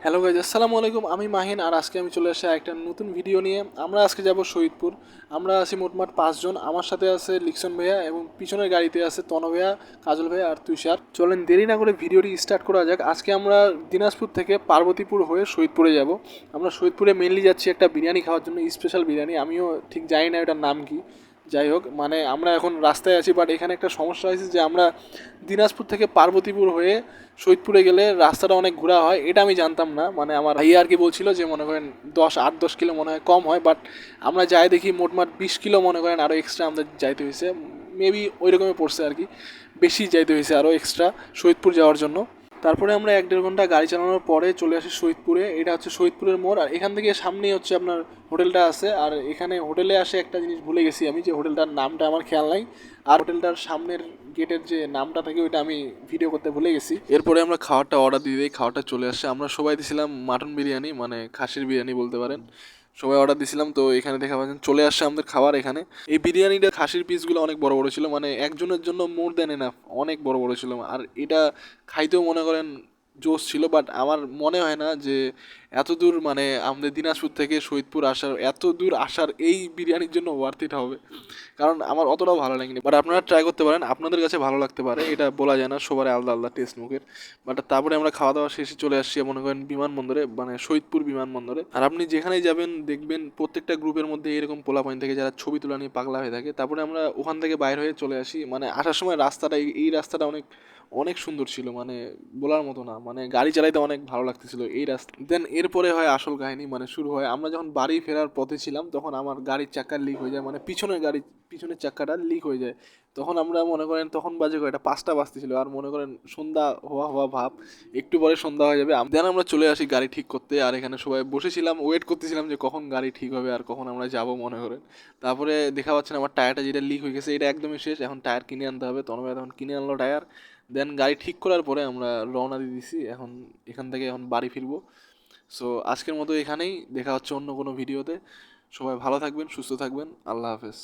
Hello guys, আসসালামু আলাইকুম। আমি মাহিন, আর আজকে আমি চলে আসি একটা নতুন ভিডিও নিয়ে। আমরা আজকে যাব শহীদপুর। আমরা আছি মোটমাট 5 জন। আমার সাথে আছে লিকসন ভাইয়া এবং পিছনের গাড়িতে আছে তন ভাইয়া, কাজল ভাইয়া আর তুষার। চলেন দেরি না করে ভিডিওটি স্টার্ট করা যাক। আজকে আমরা দিনাজপুর থেকে পার্বতীপুর হয়ে শহীদপুরে যাব। আমরা শহীদপুরে মেনলি যাচ্ছি একটা বিরিয়ানি খাওয়ার জন্য, স্পেশাল বিরিয়ানি। আমিও ঠিক জানি না এটার নাম কি। যাই হোক, মানে আমরা এখন রাস্তায় আছি, বাট এখানে একটা সমস্যা হয়েছে যে আমরা দিনাজপুর থেকে পার্বতীপুর হয়ে শহীদপুরে গেলে রাস্তাটা অনেক ঘোরা হয়, এটা আমি জানতাম না। মানে আমার ভাইয়া আর কি বলছিল যে মনে করেন 8-10 কিলো মনে হয় কম হয়, বাট আমরা যাই দেখি মোটমাট 20 কিলো মনে করেন আরও এক্সট্রা আমাদের যাইতে হয়েছে। মেবি ওই রকমই পড়ছে আর কি, বেশি যাইতে হয়েছে আরও এক্সট্রা শহীদপুর যাওয়ার জন্য। তারপরে আমরা 1-1.5 ঘন্টা গাড়ি চালানোর পরে চলে আসি শহীদপুরে। এটা হচ্ছে শহীদপুরের মোড়, আর এখান থেকে সামনেই হচ্ছে আপনার হোটেলটা আছে। আর এখানে হোটেলে আসে একটা জিনিস ভুলে গেছি আমি, যে হোটেলটার নামটা আমার খেয়াল নাই। আর হোটেলটার সামনের গেটের যে নামটা থাকে ওইটা আমি ভিডিও করতে ভুলে গেছি। এরপরে আমরা খাওয়ারটা অর্ডার দিয়ে দিই, খাওয়ারটা চলে আসে। আমরা সবাই দিয়েছিলাম মাটন বিরিয়ানি, মানে খাসির বিরিয়ানি বলতে পারেন। সবাই অর্ডার দিয়েছিলাম, তো এখানে দেখা পাচ্ছেন চলে আসছে আমাদের খাবার। এখানে এই বিরিয়ানিটা খাসির পিসগুলো অনেক বড় বড় ছিল, মানে একজনের জন্য মোর দেন এনাফ, অনেক বড় বড় ছিল। আর এটা খাইতেও মনে করেন জোশ ছিল, বাট আমার মনে হয় না যে এত দূর, মানে আমাদের দিনাজপুর থেকে শহীদপুর আসার, এত দূর আসার এই বিরিয়ানির জন্য ওয়ার্থ ইট হবে। কারণ আমার অতটাও ভালো লাগেনি, বাট আপনারা ট্রাই করতে পারেন, আপনাদের কাছে ভালো লাগতে পারে, এটা বলা যায় না, সবার আলাদা আলাদা টেস্ট মুখের। বাট তারপরে আমরা খাওয়া দাওয়া শেষে চলে আসছি মনে করেন বিমানবন্দরে, মানে শহীদপুর বিমানবন্দরে। আর আপনি যেখানেই যাবেন দেখবেন প্রত্যেকটা গ্রুপের মধ্যে এরকম পোলাপাইন থেকে যারা ছবি তোলা নিয়ে পাগলা হয়ে থাকে। তারপরে আমরা ওখান থেকে বাইর হয়ে চলে আসি। মানে আসার সময় রাস্তাটা, এই রাস্তাটা অনেক অনেক সুন্দর ছিল, মানে বলার মতো না। মানে গাড়ি চালাইতে অনেক ভালো লাগতেছিল এই রাস্তা। দেন এরপরে হয় আসল কাহিনী, মানে শুরু হয়। আমরা যখন বাড়ি ফেরার পথে ছিলাম তখন আমার গাড়ির চাকা লিক হয়ে যায়, মানে পিছনের চাকাটা লিক হয়ে যায়। তখন আমরা মনে করেন, তখন বাজে কয়টা, 5টা বাজতেছিল, আর মনে করেন সন্ধ্যা হওয়া হওয়া ভাব, একটু পরে সন্ধ্যা হয়ে যাবে। দেন আমরা চলে আসি গাড়ি ঠিক করতে, আর এখানে সবাই বসেছিলাম, ওয়েট করতেছিলাম যে কখন গাড়ি ঠিক হবে আর কখন আমরা যাব মনে করেন। তারপরে দেখা পাচ্ছেন আমার টায়ারটা যেটা লিক হয়ে গেছে, এটা একদমই শেষ, এখন টায়ার কিনে আনতে হবে। তখন তখন কিনে আনলো টায়ার। দেন গাড়ি ঠিক করার পরে আমরা রওনা দিয়ে দিছি। এখন এখান থেকে এখন বাড়ি ফিরবো। সো আজকের মতো এখানেই, দেখা হচ্ছে অন্য কোনো ভিডিওতে। সবাই ভালো থাকবেন, সুস্থ থাকবেন, আল্লাহ হাফেজ।